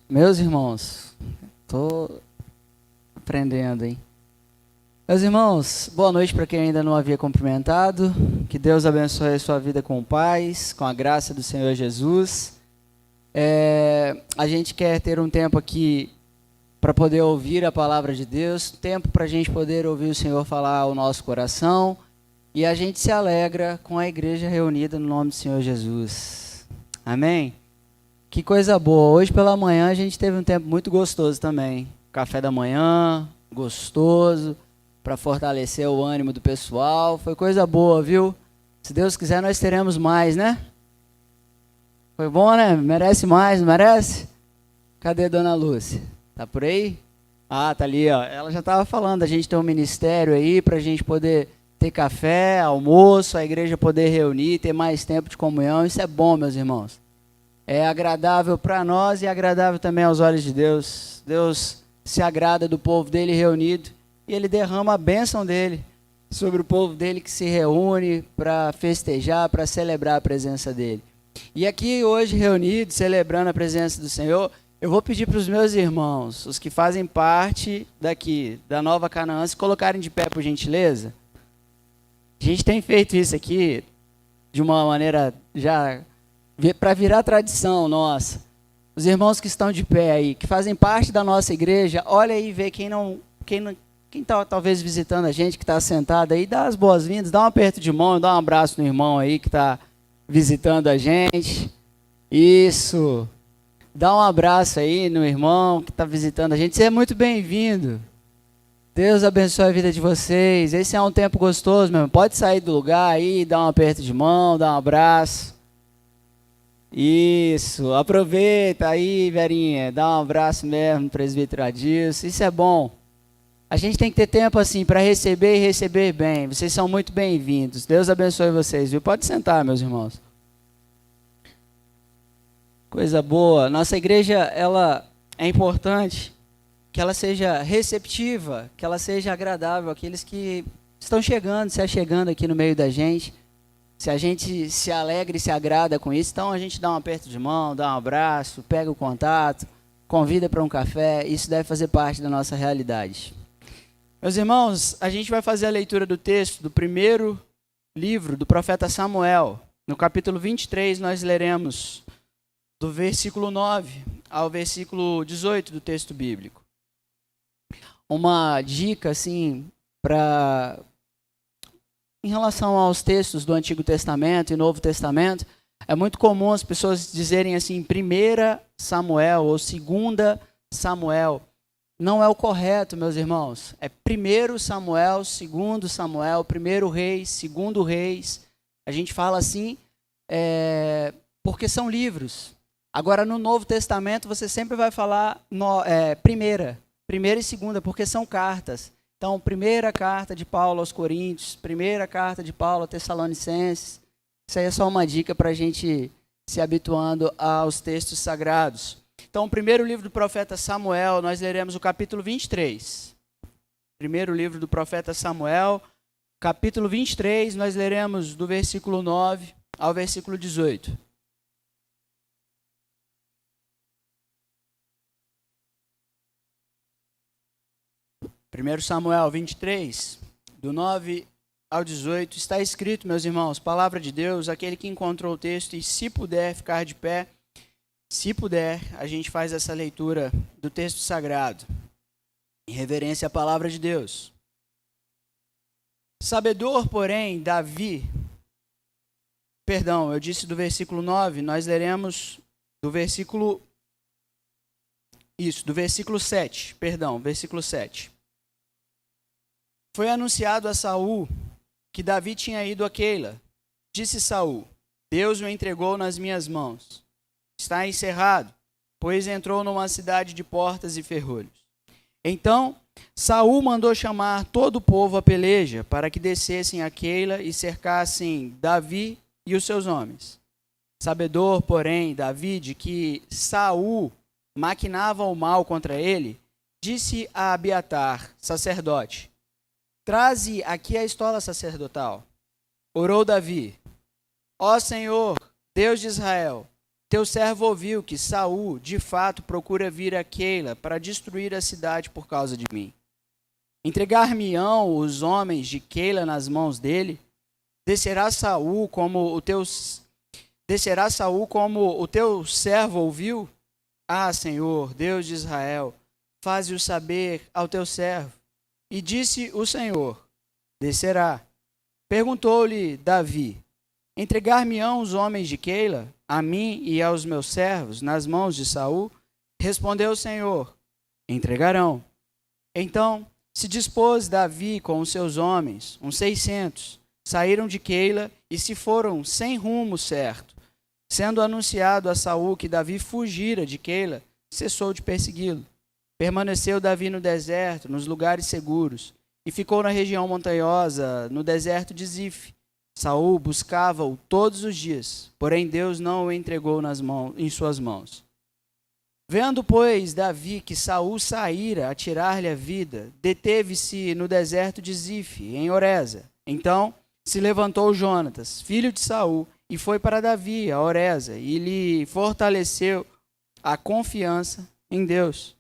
Meus irmãos, estou aprendendo, hein? Meus irmãos, boa noite para quem ainda não havia cumprimentado. Que Deus abençoe a sua vida com paz, com a graça do Senhor Jesus. A gente quer ter um tempo aqui para poder ouvir a palavra de Deus, tempo para a gente poder ouvir o Senhor falar ao nosso coração. E a gente se alegra com a igreja reunida no nome do Senhor Jesus. Amém? Que coisa boa. Hoje pela manhã a gente teve um tempo muito gostoso também. Café da manhã, gostoso, para fortalecer o ânimo do pessoal. Foi coisa boa, viu? Se Deus quiser nós teremos mais, né? Foi bom, né? Merece mais, não merece? Cadê Dona Lúcia? Tá por aí? Ah, tá ali, ó. Ela já estava falando, a gente tem um ministério aí para a gente poder ter café, almoço, a igreja poder reunir, ter mais tempo de comunhão. Isso é bom, meus irmãos. É agradável para nós e agradável também aos olhos de Deus. Deus se agrada do povo dele reunido e ele derrama a bênção dele sobre o povo dele que se reúne para festejar, para celebrar a presença dele. E aqui hoje reunidos, celebrando a presença do Senhor, eu vou pedir para os meus irmãos, os que fazem parte daqui, da Nova Canaã, se colocarem de pé por gentileza. A gente tem feito isso aqui de uma maneira já para virar tradição nossa. Os irmãos que estão de pé aí, que fazem parte da nossa igreja, olha aí e vê quem está talvez visitando a gente, que está sentado aí, dá as boas-vindas, dá um aperto de mão, dá um abraço no irmão aí que está visitando a gente. Isso. Dá um abraço aí no irmão que está visitando a gente. Você é muito bem-vindo. Deus abençoe a vida de vocês. Esse é um tempo gostoso mesmo. Pode sair do lugar aí, dar um aperto de mão, dar um abraço. Isso, aproveita aí, Verinha, dá um abraço mesmo no presbítero Adilson, isso é bom. A gente tem que ter tempo assim para receber e receber bem. Vocês são muito bem-vindos. Deus abençoe vocês, viu? Pode sentar, meus irmãos. Coisa boa. Nossa igreja, ela é importante que ela seja receptiva, que ela seja agradável àqueles que estão chegando, se achegando aqui no meio da gente. Se a gente se alegra e se agrada com isso, então a gente dá um aperto de mão, dá um abraço, pega o contato, convida para um café, isso deve fazer parte da nossa realidade. Meus irmãos, a gente vai fazer a leitura do texto do primeiro livro do profeta Samuel. No capítulo 23, nós leremos do versículo 9 ao versículo 18 do texto bíblico. Uma dica, assim, em relação aos textos do Antigo Testamento e Novo Testamento, é muito comum as pessoas dizerem assim, 1 Samuel ou 2 Samuel. Não é o correto, meus irmãos. É 1 Samuel, 2 Samuel, 1 Reis, 2 Reis. A gente fala assim porque são livros. Agora, no Novo Testamento, você sempre vai falar primeira e segunda, porque são cartas. Então, primeira carta de Paulo aos Coríntios, primeira carta de Paulo aos Tessalonicenses. Isso aí é só uma dica para a gente se habituando aos textos sagrados. Então, o primeiro livro do profeta Samuel, nós leremos o capítulo 23. Primeiro livro do profeta Samuel, capítulo 23, nós leremos do versículo 9 ao versículo 18. Primeiro Samuel 23, do 9 ao 18, está escrito, meus irmãos, palavra de Deus, aquele que encontrou o texto e se puder ficar de pé, se puder, a gente faz essa leitura do texto sagrado, em reverência à palavra de Deus. Sabedor, porém, eu disse do versículo 9, nós leremos do versículo 7, versículo 7. Foi anunciado a Saul que Davi tinha ido a Keila. Disse Saul, Deus o entregou nas minhas mãos. Está encerrado, pois entrou numa cidade de portas e ferrolhos. Então Saul mandou chamar todo o povo à peleja, para que descessem a Keila e cercassem Davi e os seus homens. Sabedor, porém, Davi, de que Saul maquinava o mal contra ele, disse a Abiatar, sacerdote, traze aqui a estola sacerdotal. Orou Davi, ó Senhor, Deus de Israel, teu servo ouviu que Saul, de fato, procura vir a Keila para destruir a cidade por causa de mim. Entregar-me-ão os homens de Keila nas mãos dele? Descerá Saul como o teu servo ouviu? Ah, Senhor, Deus de Israel, faze-o saber ao teu servo. E disse o Senhor: descerá. Perguntou-lhe Davi: entregar-me-ão os homens de Keila, a mim e aos meus servos, nas mãos de Saul? Respondeu o Senhor: entregarão. Então se dispôs Davi com os seus homens, uns 600, saíram de Keila e se foram sem rumo certo. Sendo anunciado a Saul que Davi fugira de Keila, cessou de persegui-lo. Permaneceu Davi no deserto, nos lugares seguros, e ficou na região montanhosa, no deserto de Zif. Saul buscava-o todos os dias, porém Deus não o entregou em suas mãos. Vendo, pois, Davi que Saul saíra a tirar-lhe a vida, deteve-se no deserto de Zif, em Oreza. Então se levantou Jonatas, filho de Saul, e foi para Davi, a Oreza, e lhe fortaleceu a confiança em Deus.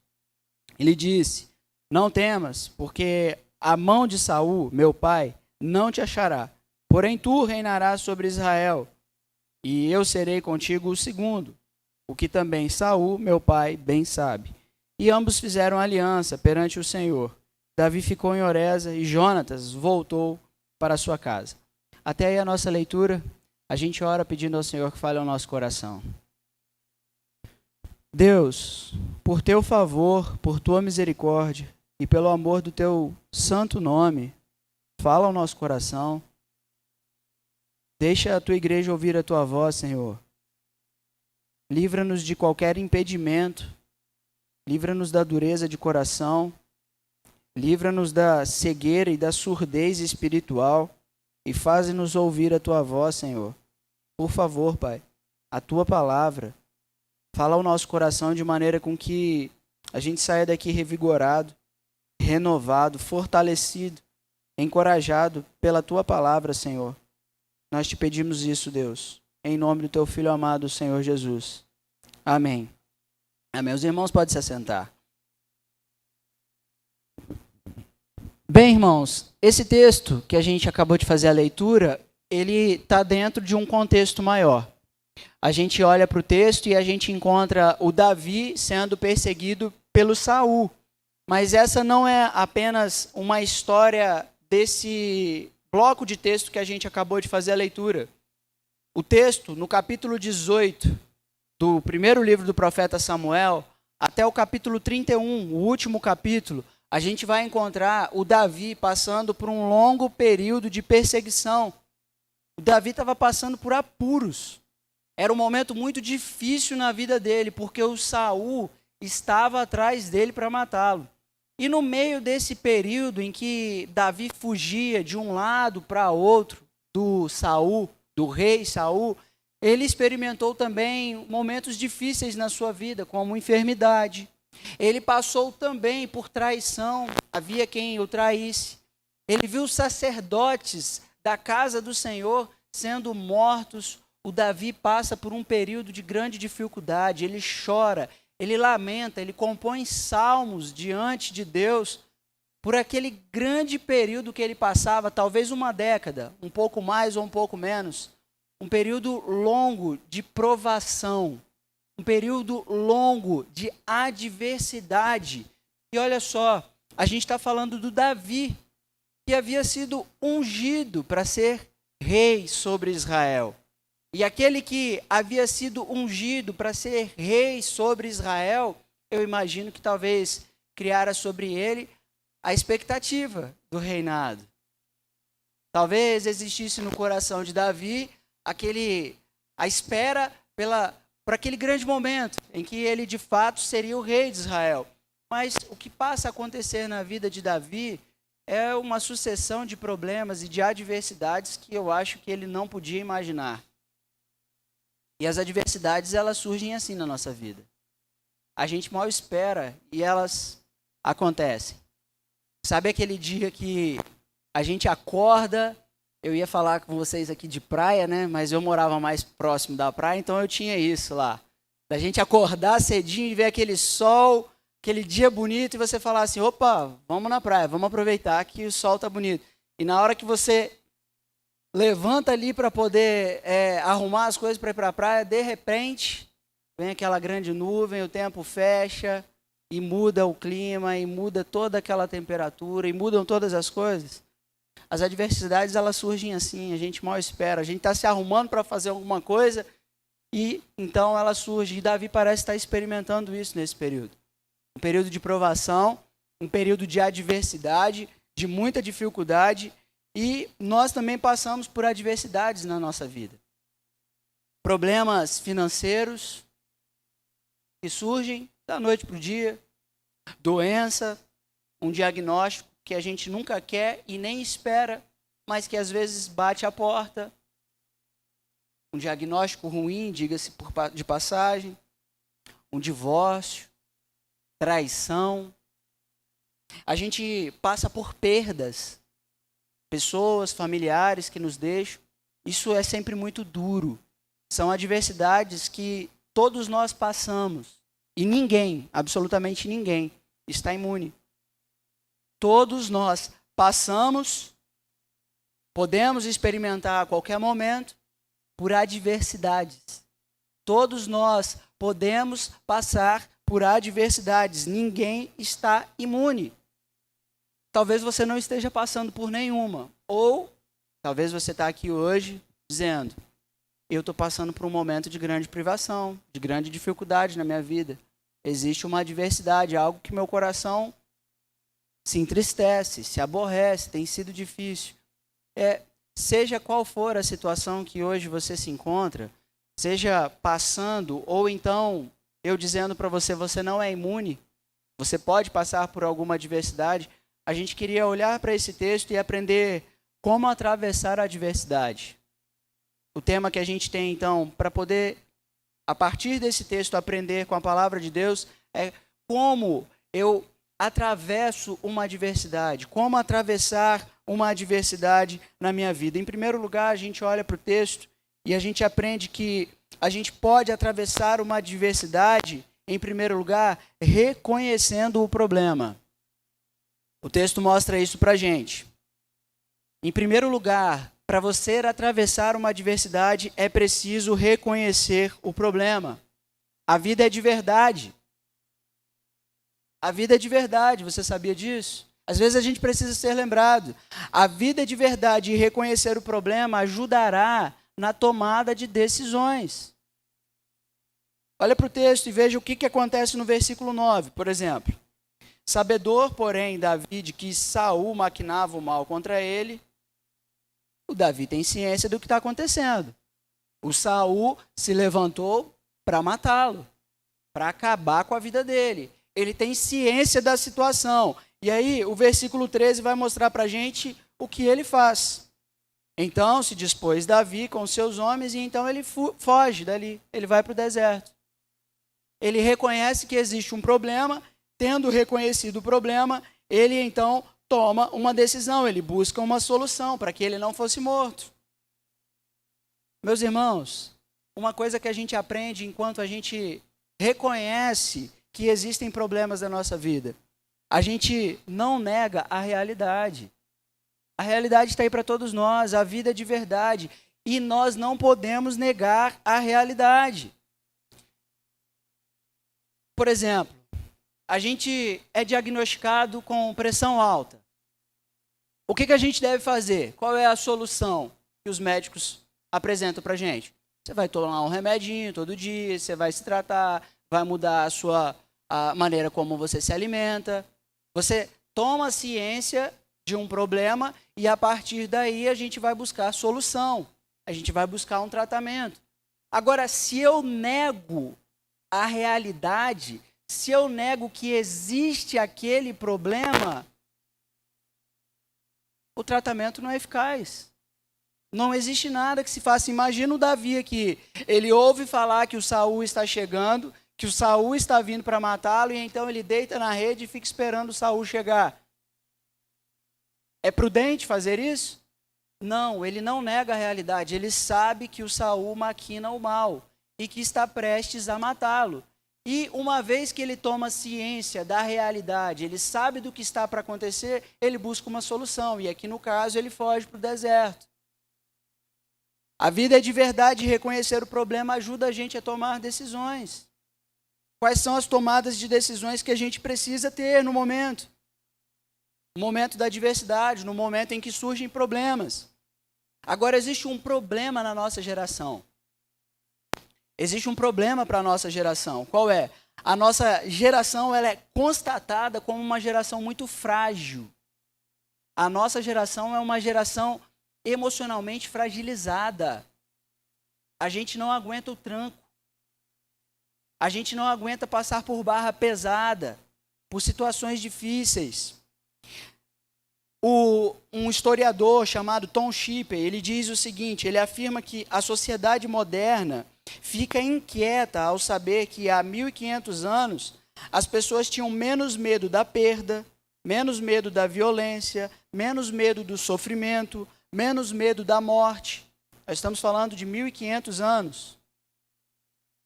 Ele disse: não temas, porque a mão de Saul, meu pai, não te achará. Porém tu reinarás sobre Israel, e eu serei contigo o segundo, o que também Saul, meu pai, bem sabe. E ambos fizeram aliança perante o Senhor. Davi ficou em Oreza e Jonatas voltou para a sua casa. Até aí a nossa leitura. A gente ora pedindo ao Senhor que fale ao nosso coração. Deus, por teu favor, por tua misericórdia e pelo amor do teu santo nome, fala ao nosso coração. Deixa a tua igreja ouvir a tua voz, Senhor. Livra-nos de qualquer impedimento. Livra-nos da dureza de coração. Livra-nos da cegueira e da surdez espiritual. E faze-nos ouvir a tua voz, Senhor. Por favor, Pai, a tua palavra. Fala ao nosso coração de maneira com que a gente saia daqui revigorado, renovado, fortalecido, encorajado pela tua palavra, Senhor. Nós te pedimos isso, Deus, em nome do teu Filho amado, Senhor Jesus. Amém. Amém. Os irmãos podem se assentar. Bem, irmãos, esse texto que a gente acabou de fazer a leitura, ele está dentro de um contexto maior. A gente olha para o texto e a gente encontra o Davi sendo perseguido pelo Saul. Mas essa não é apenas uma história desse bloco de texto que a gente acabou de fazer a leitura. O texto, no capítulo 18 do primeiro livro do profeta Samuel, até o capítulo 31, o último capítulo, a gente vai encontrar o Davi passando por um longo período de perseguição. O Davi estava passando por apuros. Era um momento muito difícil na vida dele, porque o Saul estava atrás dele para matá-lo. E no meio desse período em que Davi fugia de um lado para outro do Saul, do rei Saul, ele experimentou também momentos difíceis na sua vida, como enfermidade. Ele passou também por traição, havia quem o traísse. Ele viu sacerdotes da casa do Senhor sendo mortos. O Davi passa por um período de grande dificuldade, ele chora, ele lamenta, ele compõe salmos diante de Deus por aquele grande período que ele passava, talvez uma década, um pouco mais ou um pouco menos, um período longo de provação, um período longo de adversidade. E olha só, a gente está falando do Davi, que havia sido ungido para ser rei sobre Israel. E aquele que havia sido ungido para ser rei sobre Israel, eu imagino que talvez criara sobre ele a expectativa do reinado. Talvez existisse no coração de Davi a espera por aquele grande momento em que ele de fato seria o rei de Israel. Mas o que passa a acontecer na vida de Davi é uma sucessão de problemas e de adversidades que eu acho que ele não podia imaginar. E as adversidades, elas surgem assim na nossa vida. A gente mal espera e elas acontecem. Sabe aquele dia que a gente acorda, Eu ia falar com vocês aqui de praia, né? Mas eu morava mais próximo da praia, então eu tinha isso lá. Da gente acordar cedinho e ver aquele sol, aquele dia bonito, e você falar assim, opa, vamos na praia, vamos aproveitar que o sol tá bonito. E na hora que você levanta ali para poder arrumar as coisas para ir para a praia, de repente, vem aquela grande nuvem, o tempo fecha, e muda o clima, e muda toda aquela temperatura, e mudam todas as coisas. As adversidades, elas surgem assim, a gente mal espera. A gente está se arrumando para fazer alguma coisa e então ela surge. E Davi parece estar experimentando isso nesse período. Um período de provação, um período de adversidade, de muita dificuldade. E nós também passamos por adversidades na nossa vida. Problemas financeiros que surgem da noite para o dia. Doença, um diagnóstico que a gente nunca quer e nem espera, mas que às vezes bate a porta. Um diagnóstico ruim, diga-se de passagem. Um divórcio, traição. A gente passa por perdas. Pessoas, familiares que nos deixam. Isso é sempre muito duro. São adversidades que todos nós passamos. E ninguém, absolutamente ninguém, está imune. Todos nós passamos, podemos experimentar a qualquer momento por adversidades. Todos nós podemos passar por adversidades. Ninguém está imune. Talvez você não esteja passando por nenhuma. Ou talvez você está aqui hoje dizendo, eu estou passando por um momento de grande privação, de grande dificuldade na minha vida. Existe uma adversidade, algo que meu coração se entristece, se aborrece, tem sido difícil. Seja qual for a situação que hoje você se encontra, seja passando, ou então eu dizendo para você, você não é imune, você pode passar por alguma adversidade, a gente queria olhar para esse texto e aprender como atravessar a adversidade. O tema que a gente tem, então, para poder, a partir desse texto, aprender com a palavra de Deus, é como eu atravesso uma adversidade, como atravessar uma adversidade na minha vida. Em primeiro lugar, a gente olha para o texto e a gente aprende que a gente pode atravessar uma adversidade, em primeiro lugar, reconhecendo o problema. O texto mostra isso para a gente. Em primeiro lugar, para você atravessar uma adversidade, é preciso reconhecer o problema. A vida é de verdade. A vida é de verdade, você sabia disso? Às vezes a gente precisa ser lembrado. A vida é de verdade e reconhecer o problema ajudará na tomada de decisões. Olha para o texto e veja o que acontece no versículo 9, por exemplo. Sabedor, porém, Davi, de que Saul maquinava o mal contra ele, o Davi tem ciência do que está acontecendo. O Saul se levantou para matá-lo, para acabar com a vida dele. Ele tem ciência da situação. E aí, o versículo 13 vai mostrar para a gente o que ele faz. Então, se dispôs Davi com seus homens e então ele foge dali. Ele vai para o deserto. Ele reconhece que existe um problema. Tendo reconhecido o problema, ele então toma uma decisão. Ele busca uma solução para que ele não fosse morto. Meus irmãos, uma coisa que a gente aprende enquanto a gente reconhece que existem problemas na nossa vida. A gente não nega a realidade. A realidade está aí para todos nós, a vida é de verdade. E nós não podemos negar a realidade. Por exemplo, a gente é diagnosticado com pressão alta. O que a gente deve fazer? Qual é a solução que os médicos apresentam para a gente? Você vai tomar um remedinho todo dia, você vai se tratar, vai mudar a maneira como você se alimenta. Você toma ciência de um problema e a partir daí a gente vai buscar solução. A gente vai buscar um tratamento. Agora, se eu nego a realidade, se eu nego que existe aquele problema, o tratamento não é eficaz. Não existe nada que se faça. Imagina o Davi aqui. Ele ouve falar que o Saul está chegando, que o Saul está vindo para matá-lo, e então ele deita na rede e fica esperando o Saul chegar. É prudente fazer isso? Não, ele não nega a realidade, ele sabe que o Saul maquina o mal e que está prestes a matá-lo. E uma vez que ele toma ciência da realidade, ele sabe do que está para acontecer, ele busca uma solução. E aqui no caso ele foge para o deserto. A vida é de verdade, reconhecer o problema ajuda a gente a tomar decisões. Quais são as tomadas de decisões que a gente precisa ter no momento? No momento da adversidade, no momento em que surgem problemas. Agora, existe um problema na nossa geração. Existe um problema para a nossa geração. Qual é? A nossa geração ela é constatada como uma geração muito frágil. A nossa geração é uma geração emocionalmente fragilizada. A gente não aguenta o tranco. A gente não aguenta passar por barra pesada, por situações difíceis. Um historiador chamado Tom Shipper, ele diz o seguinte, ele afirma que a sociedade moderna fica inquieta ao saber que há 1500 anos as pessoas tinham menos medo da perda, menos medo da violência, menos medo do sofrimento, menos medo da morte. Nós estamos falando de 1500 anos.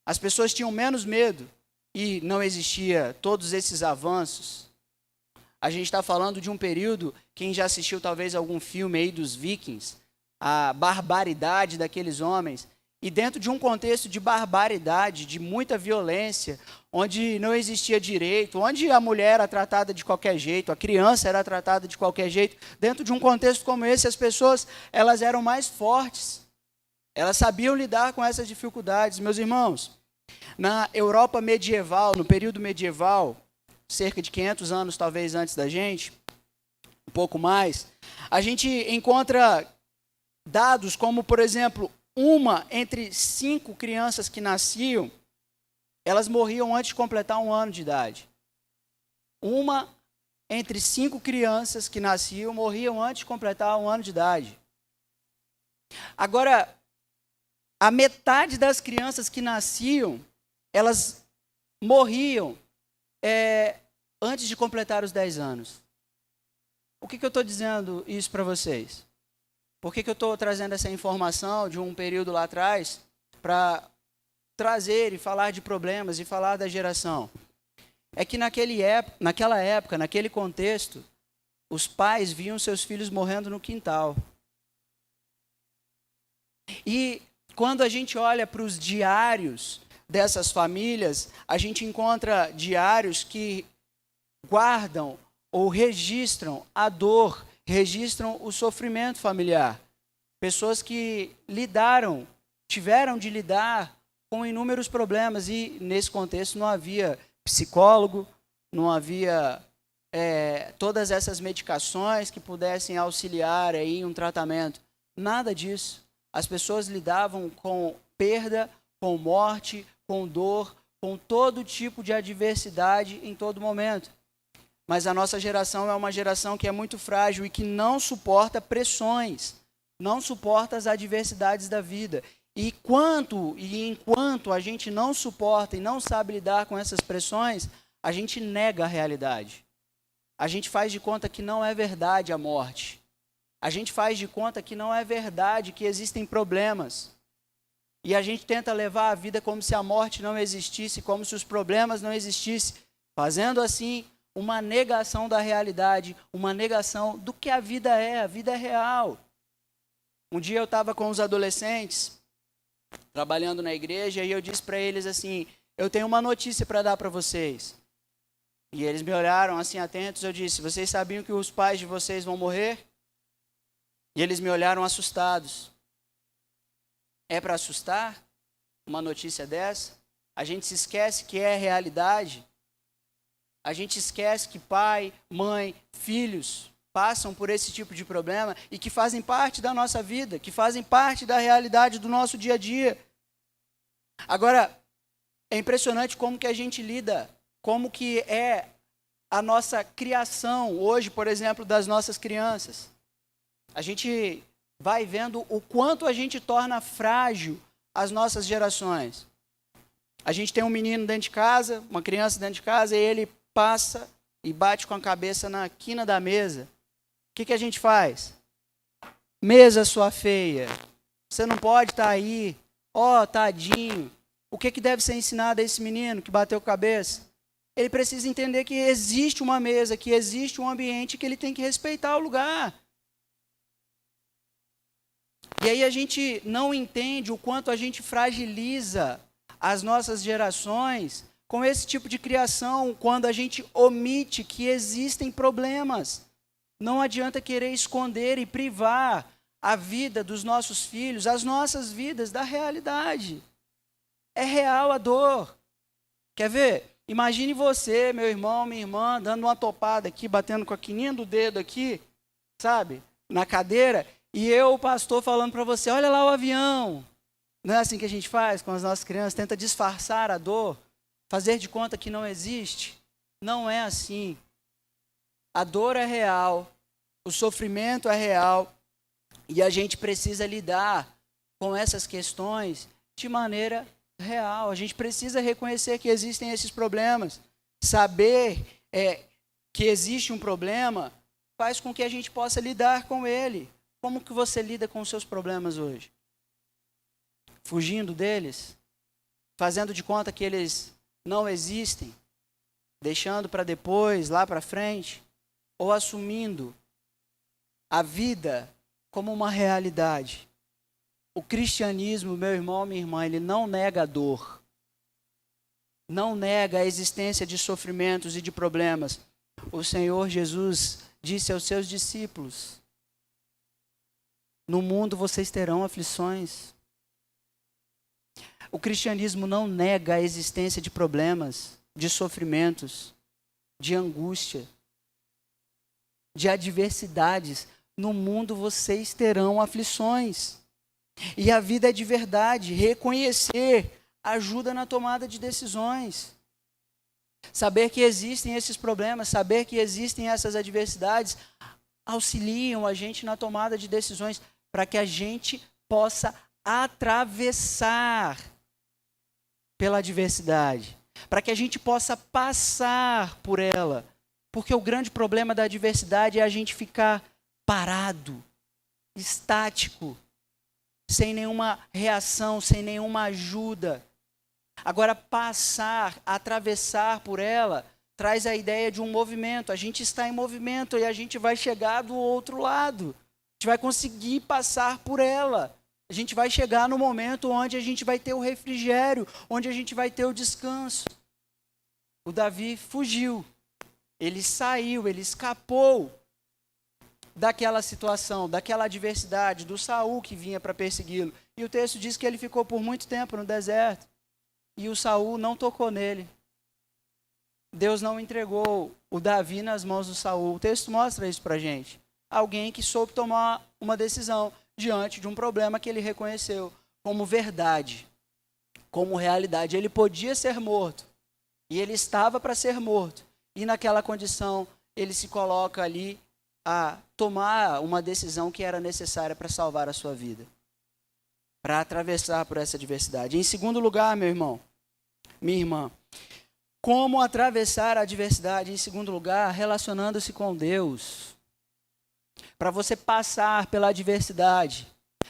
As pessoas tinham menos medo e não existia todos esses avanços. A gente está falando de um período, quem já assistiu talvez algum filme aí dos Vikings, a barbaridade daqueles homens, e dentro de um contexto de barbaridade, de muita violência, onde não existia direito, onde a mulher era tratada de qualquer jeito, a criança era tratada de qualquer jeito, dentro de um contexto como esse, as pessoas elas eram mais fortes, elas sabiam lidar com essas dificuldades. Meus irmãos, na Europa medieval, no período medieval, cerca de 500 anos talvez antes da gente, um pouco mais, a gente encontra dados como, por exemplo, uma entre 5 crianças que nasciam, elas morriam antes de completar 1 ano de idade. Uma entre 5 crianças que nasciam morriam antes de completar 1 ano de idade. Agora, a metade das crianças que nasciam, elas morriam antes de completar os 10 anos. Por que eu estou dizendo isso para vocês? Por que eu estou trazendo essa informação de um período lá atrás para trazer e falar de problemas e falar da geração? É que naquela época, naquele contexto, os pais viam seus filhos morrendo no quintal. E quando a gente olha para os diários dessas famílias, a gente encontra diários que guardam ou registram a dor, registram o sofrimento familiar. Pessoas que tiveram de lidar com inúmeros problemas e nesse contexto não havia psicólogo, não havia todas essas medicações que pudessem auxiliar aí um tratamento. Nada disso. As pessoas lidavam com perda, com morte, com dor, com todo tipo de adversidade em todo momento. Mas a nossa geração é uma geração que é muito frágil e que não suporta pressões, não suporta as adversidades da vida. E enquanto a gente não suporta e não sabe lidar com essas pressões, a gente nega a realidade. A gente faz de conta que não é verdade a morte. A gente faz de conta que não é verdade que existem problemas. E a gente tenta levar a vida como se a morte não existisse, como se os problemas não existissem, fazendo assim uma negação da realidade, uma negação do que a vida é real. Um dia eu estava com os adolescentes, trabalhando na igreja, e eu disse para eles assim, eu tenho uma notícia para dar para vocês. E eles me olharam assim atentos, eu disse, vocês sabiam que os pais de vocês vão morrer? E eles me olharam assustados. É para assustar uma notícia dessa? A gente se esquece que é realidade. A gente esquece que pai, mãe, filhos passam por esse tipo de problema e que fazem parte da nossa vida, que fazem parte da realidade do nosso dia a dia. Agora, é impressionante como que a gente lida, como que é a nossa criação hoje, por exemplo, das nossas crianças. A gente vai vendo o quanto a gente torna frágil as nossas gerações. A gente tem um menino dentro de casa, uma criança dentro de casa, e ele passa e bate com a cabeça na quina da mesa. O que a gente faz? Mesa sua feia. Você não pode estar aí. Ó, tadinho. O que deve ser ensinado a esse menino que bateu cabeça? Ele precisa entender que existe uma mesa, que existe um ambiente, que ele tem que respeitar o lugar. E aí a gente não entende o quanto a gente fragiliza as nossas gerações com esse tipo de criação, quando a gente omite que existem problemas. Não adianta querer esconder e privar a vida dos nossos filhos, as nossas vidas, da realidade. É real a dor. Quer ver? Imagine você, meu irmão, minha irmã, dando uma topada aqui, batendo com a quininha do dedo aqui, sabe? Na cadeira, e eu, o pastor, falando para você, olha lá o avião. Não é assim que a gente faz com as nossas crianças? Tenta disfarçar a dor, fazer de conta que não existe. Não é assim. A dor é real, o sofrimento é real, e a gente precisa lidar com essas questões de maneira real. A gente precisa reconhecer que existem esses problemas. Saber que existe um problema faz com que a gente possa lidar com ele. Como que você lida com os seus problemas hoje? Fugindo deles? Fazendo de conta que eles não existem? Deixando para depois, lá para frente? Ou assumindo a vida como uma realidade? O cristianismo, meu irmão, minha irmã, ele não nega a dor. Não nega a existência de sofrimentos e de problemas. O Senhor Jesus disse aos seus discípulos: no mundo vocês terão aflições. O cristianismo não nega a existência de problemas, de sofrimentos, de angústia, de adversidades. No mundo vocês terão aflições. E a vida é de verdade. Reconhecer ajuda na tomada de decisões. Saber que existem esses problemas, saber que existem essas adversidades, auxiliam a gente na tomada de decisões para que a gente possa atravessar pela adversidade, para que a gente possa passar por ela. Porque o grande problema da adversidade é a gente ficar parado, estático, sem nenhuma reação, sem nenhuma ajuda. Agora, passar, atravessar por ela, traz a ideia de um movimento. A gente está em movimento e a gente vai chegar do outro lado. A gente vai conseguir passar por ela. A gente vai chegar no momento onde a gente vai ter o refrigério, onde a gente vai ter o descanso. O Davi fugiu. Ele saiu, ele escapou daquela situação, daquela adversidade, do Saul que vinha para persegui-lo. E o texto diz que ele ficou por muito tempo no deserto. E o Saul não tocou nele. Deus não entregou o Davi nas mãos do Saul. O texto mostra isso para a gente. Alguém que soube tomar uma decisão diante de um problema que ele reconheceu como verdade, como realidade. Ele podia ser morto. E ele estava para ser morto. E naquela condição, ele se coloca ali a tomar uma decisão que era necessária para salvar a sua vida. Para atravessar por essa adversidade. Em segundo lugar, meu irmão, minha irmã, como atravessar a adversidade? Em segundo lugar, relacionando-se com Deus. Para você passar pela adversidade,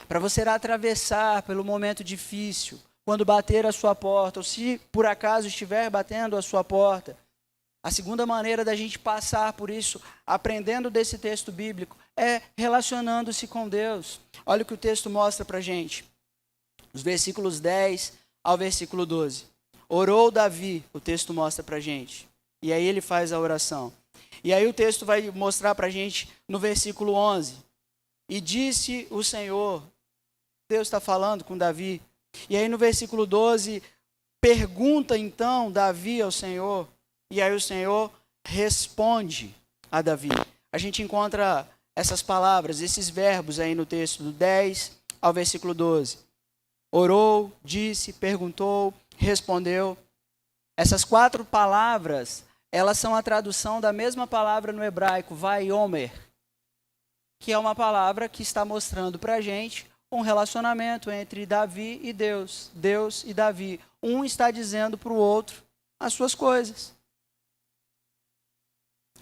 para você atravessar pelo momento difícil, quando bater a sua porta, ou se por acaso estiver batendo a sua porta, a segunda maneira da gente passar por isso, aprendendo desse texto bíblico, é relacionando-se com Deus. Olha o que o texto mostra para a gente. Os versículos 10 ao versículo 12. Orou Davi, o texto mostra para a gente. E aí ele faz a oração. E aí o texto vai mostrar para a gente no versículo 11. E disse o Senhor, Deus está falando com Davi. E aí no versículo 12, pergunta então Davi ao Senhor. E aí o Senhor responde a Davi. A gente encontra essas palavras, esses verbos aí no texto do 10 ao versículo 12. Orou, disse, perguntou, respondeu. Essas 4 palavras, elas são a tradução da mesma palavra no hebraico, vaiomer, que é uma palavra que está mostrando para a gente um relacionamento entre Davi e Deus, Deus e Davi. Um está dizendo para o outro as suas coisas.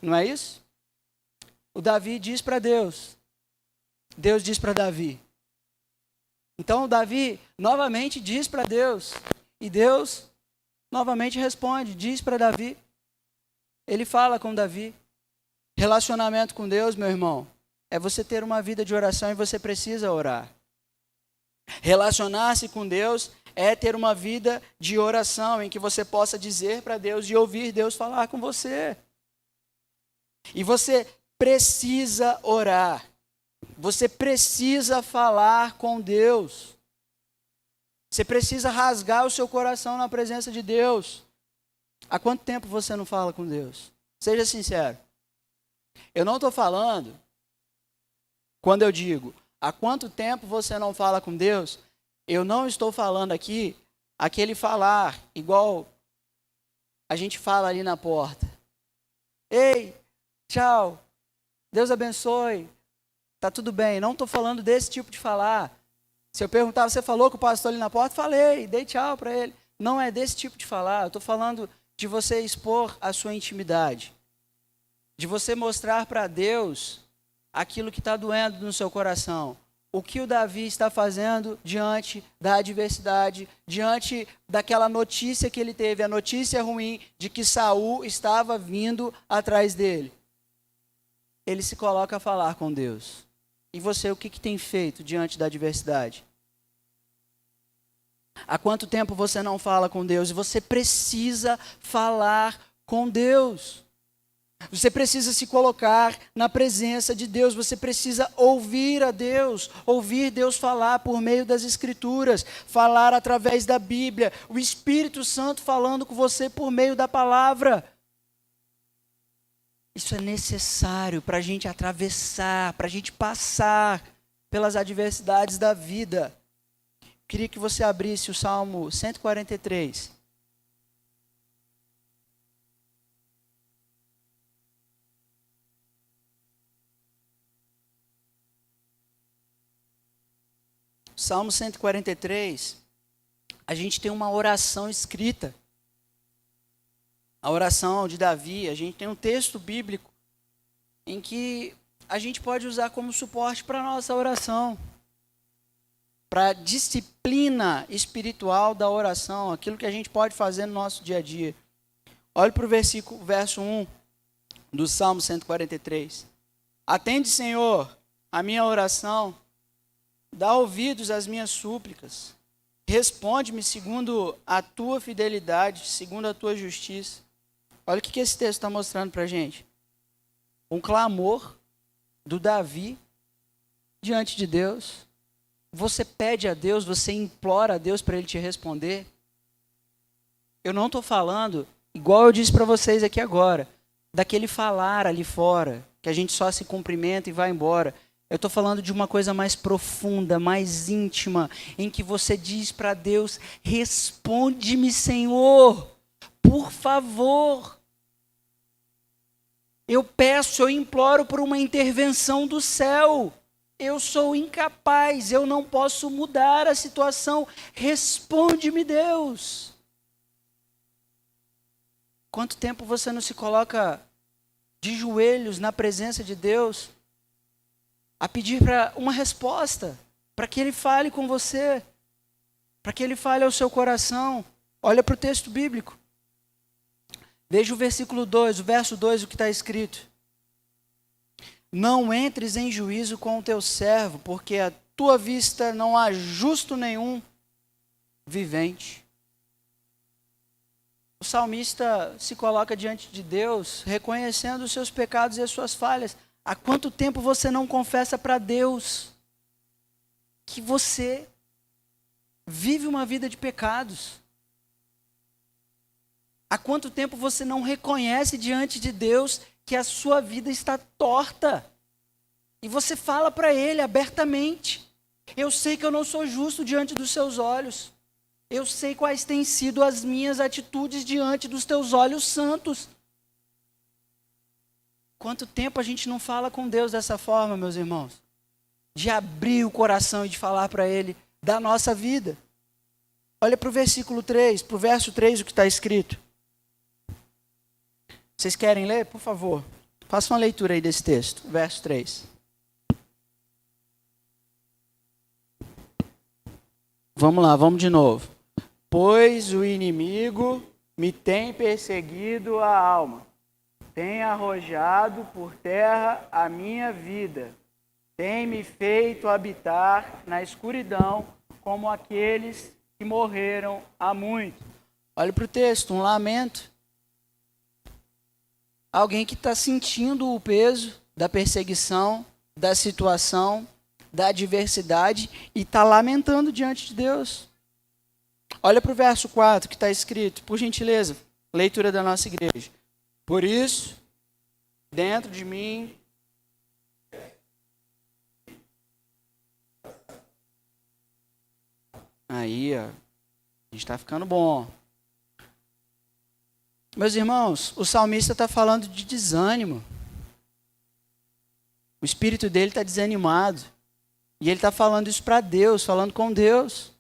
Não é isso? O Davi diz para Deus: Deus diz para Davi. Então Davi novamente diz para Deus, e Deus novamente responde, diz para Davi. Ele fala com Davi. Relacionamento com Deus, meu irmão, é você ter uma vida de oração e você precisa orar. Relacionar-se com Deus é ter uma vida de oração em que você possa dizer para Deus e ouvir Deus falar com você. E você precisa orar. Você precisa falar com Deus. Você precisa rasgar o seu coração na presença de Deus. Há quanto tempo você não fala com Deus? Seja sincero. Eu não estou falando, quando eu digo, há quanto tempo você não fala com Deus, eu não estou falando aqui, aquele falar, igual a gente fala ali na porta. Ei, tchau, Deus abençoe, tá tudo bem. Não estou falando desse tipo de falar. Se eu perguntar, você falou com o pastor ali na porta? Falei, dei tchau para ele. Não é desse tipo de falar, eu estou falando de você expor a sua intimidade. De você mostrar para Deus aquilo que está doendo no seu coração. O que o Davi está fazendo diante da adversidade, diante daquela notícia que ele teve, a notícia ruim de que Saul estava vindo atrás dele. Ele se coloca a falar com Deus. E você, o que tem feito diante da adversidade? Há quanto tempo você não fala com Deus? E você precisa falar com Deus. Você precisa se colocar na presença de Deus, você precisa ouvir a Deus, ouvir Deus falar por meio das Escrituras, falar através da Bíblia, o Espírito Santo falando com você por meio da palavra. Isso é necessário para a gente atravessar, para a gente passar pelas adversidades da vida. Queria que você abrisse o Salmo 143. Salmo 143, a gente tem uma oração escrita. A oração de Davi, a gente tem um texto bíblico em que a gente pode usar como suporte para a nossa oração. Para a disciplina espiritual da oração, aquilo que a gente pode fazer no nosso dia a dia. Olhe para o verso 1 do Salmo 143. Atende, Senhor, a minha oração. Dá ouvidos às minhas súplicas. Responde-me segundo a tua fidelidade, segundo a tua justiça. Olha o que esse texto está mostrando para a gente. Um clamor do Davi diante de Deus. Você pede a Deus, você implora a Deus para Ele te responder. Eu não estou falando, igual eu disse para vocês aqui agora, daquele falar ali fora, que a gente só se cumprimenta e vai embora. Eu estou falando de uma coisa mais profunda, mais íntima, em que você diz para Deus, responde-me, Senhor, por favor. Eu peço, eu imploro por uma intervenção do céu. Eu sou incapaz, eu não posso mudar a situação. Responde-me, Deus. Quanto tempo você não se coloca de joelhos na presença de Deus a pedir para uma resposta, para que Ele fale com você, para que Ele fale ao seu coração? Olha para o texto bíblico. Veja o versículo 2, o verso 2, o que está escrito. Não entres em juízo com o teu servo, porque à tua vista não há justo nenhum vivente. O salmista se coloca diante de Deus, reconhecendo os seus pecados e as suas falhas. Há quanto tempo você não confessa para Deus que você vive uma vida de pecados? Há quanto tempo você não reconhece diante de Deus que a sua vida está torta? E você fala para Ele abertamente. Eu sei que eu não sou justo diante dos seus olhos. Eu sei quais têm sido as minhas atitudes diante dos teus olhos santos. Quanto tempo a gente não fala com Deus dessa forma, meus irmãos? De abrir o coração e de falar para Ele da nossa vida. Olha para o versículo 3, para o verso 3, o que está escrito. Vocês querem ler? Por favor, faça uma leitura aí desse texto, verso 3. Vamos lá, vamos de novo. Pois o inimigo me tem perseguido a alma, tem arrojado por terra a minha vida, tem me feito habitar na escuridão como aqueles que morreram há muito. Olha para o texto, um lamento. Alguém que está sentindo o peso da perseguição, da situação, da adversidade e está lamentando diante de Deus. Olha para o verso 4 que está escrito, por gentileza, leitura da nossa igreja. Por isso, dentro de mim, aí, ó, a gente está ficando bom. Meus irmãos, o salmista está falando de desânimo. O espírito dele está desanimado. E ele está falando isso para Deus, falando com Deus.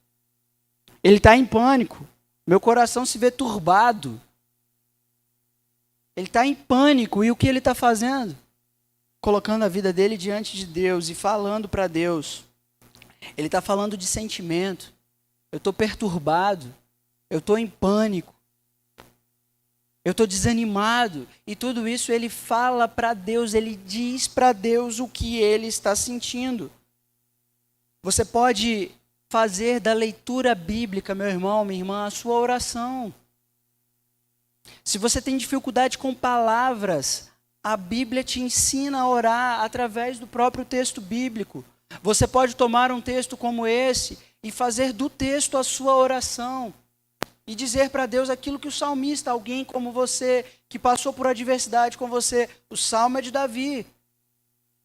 Ele está em pânico. Meu coração se vê turbado. Ele está em pânico. E o que ele está fazendo? Colocando a vida dele diante de Deus e falando para Deus. Ele está falando de sentimento. Eu estou perturbado. Eu estou em pânico. Eu estou desanimado. E tudo isso ele fala para Deus. Ele diz para Deus o que ele está sentindo. Você pode fazer da leitura bíblica, meu irmão, minha irmã, a sua oração. Se você tem dificuldade com palavras, a Bíblia te ensina a orar através do próprio texto bíblico. Você pode tomar um texto como esse e fazer do texto a sua oração. E dizer para Deus aquilo que o salmista, alguém como você, que passou por adversidade com você, o salmo é de Davi,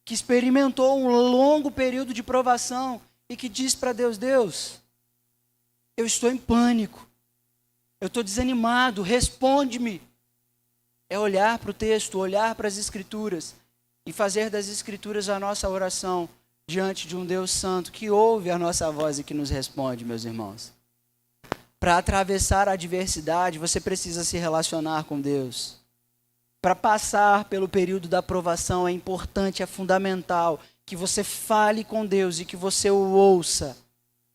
que experimentou um longo período de provação e que diz para Deus, Deus, eu estou em pânico, eu estou desanimado, responde-me. É olhar para o texto, olhar para as Escrituras e fazer das Escrituras a nossa oração diante de um Deus santo que ouve a nossa voz e que nos responde, meus irmãos. Para atravessar a adversidade, você precisa se relacionar com Deus. Para passar pelo período da provação, é importante, é fundamental que você fale com Deus e que você o ouça.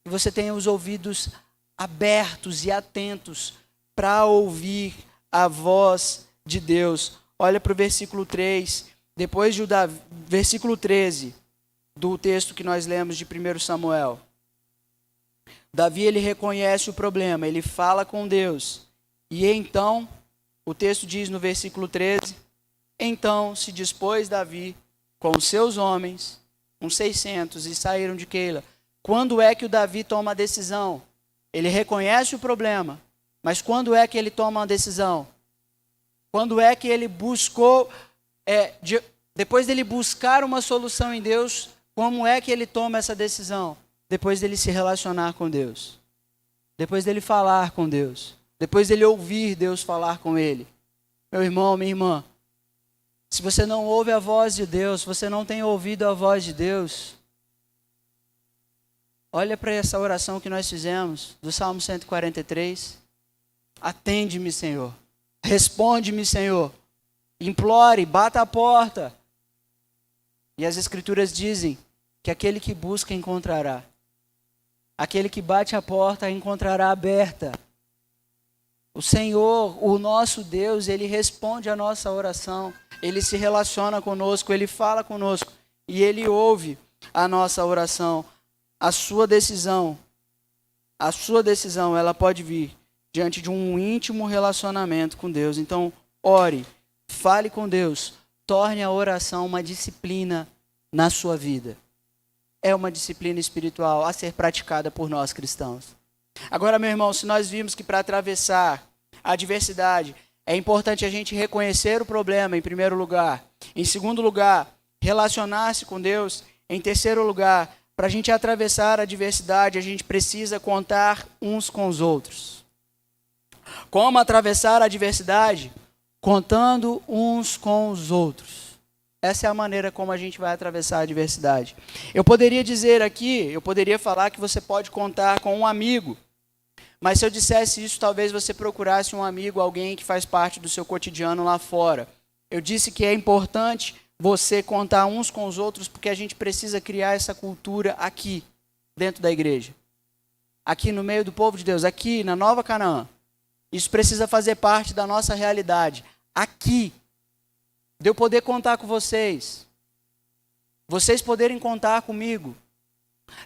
Que você tenha os ouvidos abertos e atentos para ouvir a voz de Deus. Olha para o versículo 3, depois do versículo 13 do texto que nós lemos de 1 Samuel. Davi, ele reconhece o problema, ele fala com Deus. E então, o texto diz no versículo 13, então se dispôs Davi com os seus homens, uns 600, e saíram de Keila. Quando é que o Davi toma a decisão? Ele reconhece o problema, mas quando é que ele toma a decisão? Quando é que ele buscou, depois dele buscar uma solução em Deus, como é que ele toma essa decisão? Depois dele se relacionar com Deus. Depois dele falar com Deus. Depois dele ouvir Deus falar com ele. Meu irmão, minha irmã, se você não ouve a voz de Deus, se você não tem ouvido a voz de Deus, olha para essa oração que nós fizemos, do Salmo 143. Atende-me, Senhor. Responde-me, Senhor. Implore, bata a porta. E as Escrituras dizem que aquele que busca encontrará. Aquele que bate a porta encontrará aberta. O Senhor, o nosso Deus, Ele responde a nossa oração. Ele se relaciona conosco, Ele fala conosco. E Ele ouve a nossa oração. A sua decisão, ela pode vir diante de um íntimo relacionamento com Deus. Então, ore, fale com Deus. Torne a oração uma disciplina na sua vida. É uma disciplina espiritual a ser praticada por nós cristãos. Agora, meu irmão, se nós vimos que para atravessar a adversidade é importante a gente reconhecer o problema, em primeiro lugar. Em segundo lugar, relacionar-se com Deus. Em terceiro lugar, para a gente atravessar a adversidade, a gente precisa contar uns com os outros. Como atravessar a adversidade? Contando uns com os outros. Essa é a maneira como a gente vai atravessar a adversidade. Eu poderia dizer aqui, eu poderia falar que você pode contar com um amigo. Mas se eu dissesse isso, talvez você procurasse um amigo, alguém que faz parte do seu cotidiano lá fora. Eu disse que é importante você contar uns com os outros, porque a gente precisa criar essa cultura aqui, dentro da igreja. aqui no meio do povo de Deus, aqui na Nova Canaã. Isso precisa fazer parte da nossa realidade. Aqui, de eu poder contar com vocês poderem contar comigo,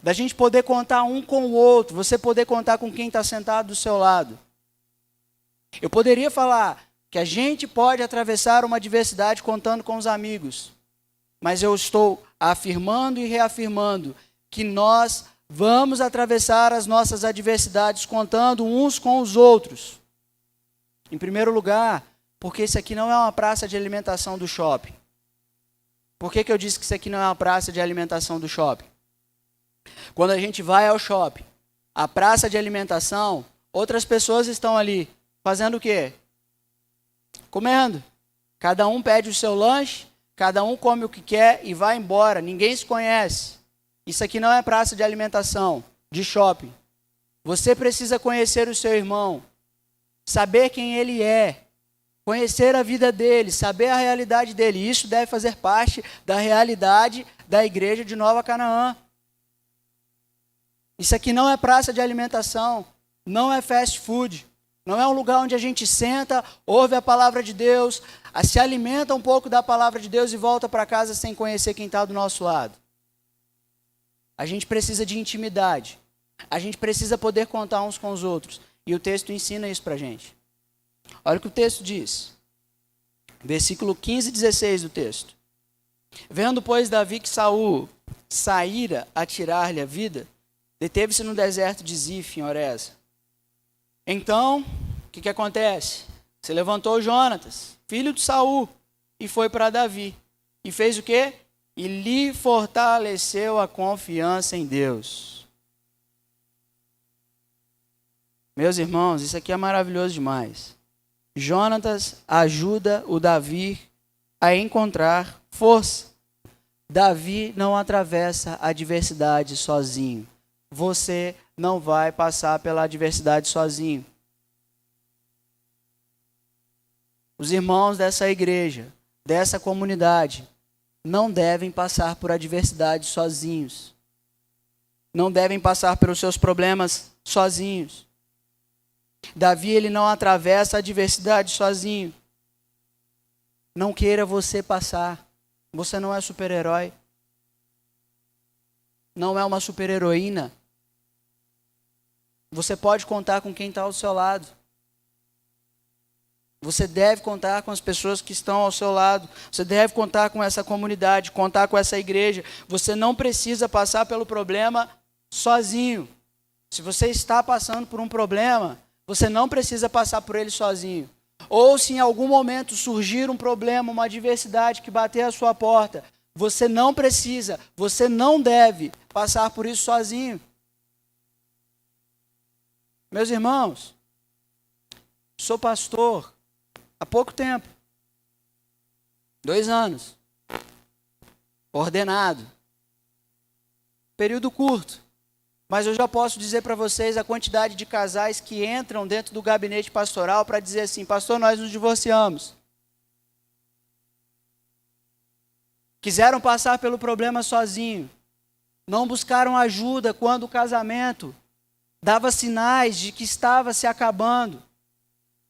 da gente poder contar um com o outro, você poder contar com quem está sentado do seu lado. Eu poderia falar que a gente pode atravessar uma adversidade contando com os amigos, mas eu estou afirmando e reafirmando que nós vamos atravessar as nossas adversidades contando uns com os outros. Em primeiro lugar, porque isso aqui não é uma praça de alimentação do shopping. Por que eu disse que isso aqui não é uma praça de alimentação do shopping? Quando a gente vai ao shopping, a praça de alimentação, outras pessoas estão ali fazendo o quê? Comendo. Cada um pede o seu lanche, cada um come o que quer e vai embora. Ninguém se conhece. Isso aqui não é praça de alimentação, de shopping. Você precisa conhecer o seu irmão, saber quem ele é, conhecer a vida dele, saber a realidade dele. Isso deve fazer parte da realidade da igreja de Nova Canaã. Isso aqui não é praça de alimentação, não é fast food, não é um lugar onde a gente senta, ouve a palavra de Deus, se alimenta um pouco da palavra de Deus e volta para casa sem conhecer quem está do nosso lado. A gente precisa de intimidade, a gente precisa poder contar uns com os outros, e o texto ensina isso para a gente. Olha o que o texto diz, versículo 15 e 16 do texto. Vendo, pois, Davi que Saul saíra a tirar-lhe a vida, deteve-se no deserto de Zif, em Oreza. Então, o que acontece? Se levantou Jonatas, filho de Saul, e foi para Davi. E fez o quê? E lhe fortaleceu a confiança em Deus. Meus irmãos, isso aqui é maravilhoso demais. Jonatas ajuda o Davi a encontrar força. Davi não atravessa a adversidade sozinho. Você não vai passar pela adversidade sozinho. Os irmãos dessa igreja, dessa comunidade, não devem passar por adversidade sozinhos. Não devem passar pelos seus problemas sozinhos. Davi, ele não atravessa a adversidade sozinho. Não queira você passar. Você não é super-herói. Não é uma super-heroína. Você pode contar com quem está ao seu lado. Você deve contar com as pessoas que estão ao seu lado. Você deve contar com essa comunidade, contar com essa igreja. Você não precisa passar pelo problema sozinho. Se você está passando por um problema, você não precisa passar por ele sozinho. Ou se em algum momento surgir um problema, uma adversidade que bater à sua porta, você não precisa, você não deve passar por isso sozinho. Meus irmãos, sou pastor há pouco tempo, 2 anos, ordenado, período curto, mas eu já posso dizer para vocês a quantidade de casais que entram dentro do gabinete pastoral para dizer assim: pastor, nós nos divorciamos. Quiseram passar pelo problema sozinho, não buscaram ajuda quando o casamento dava sinais de que estava se acabando.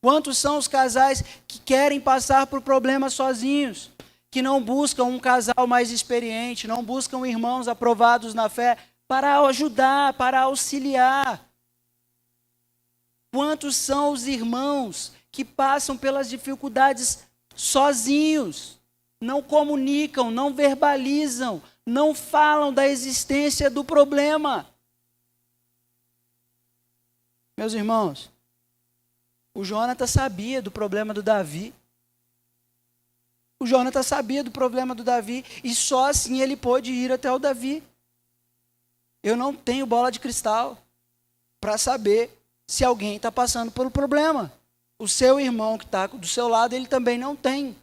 Quantos são os casais que querem passar por problemas sozinhos, que não buscam um casal mais experiente, não buscam irmãos aprovados na fé para ajudar, para auxiliar? Quantos são os irmãos que passam pelas dificuldades sozinhos, não comunicam, não verbalizam, não falam da existência do problema? Meus irmãos, o Jonatas sabia do problema do Davi. O Jonatas sabia do problema do Davi e só assim ele pôde ir até o Davi. Eu não tenho bola de cristal para saber se alguém está passando pelo problema. O seu irmão que está do seu lado, ele também não tem.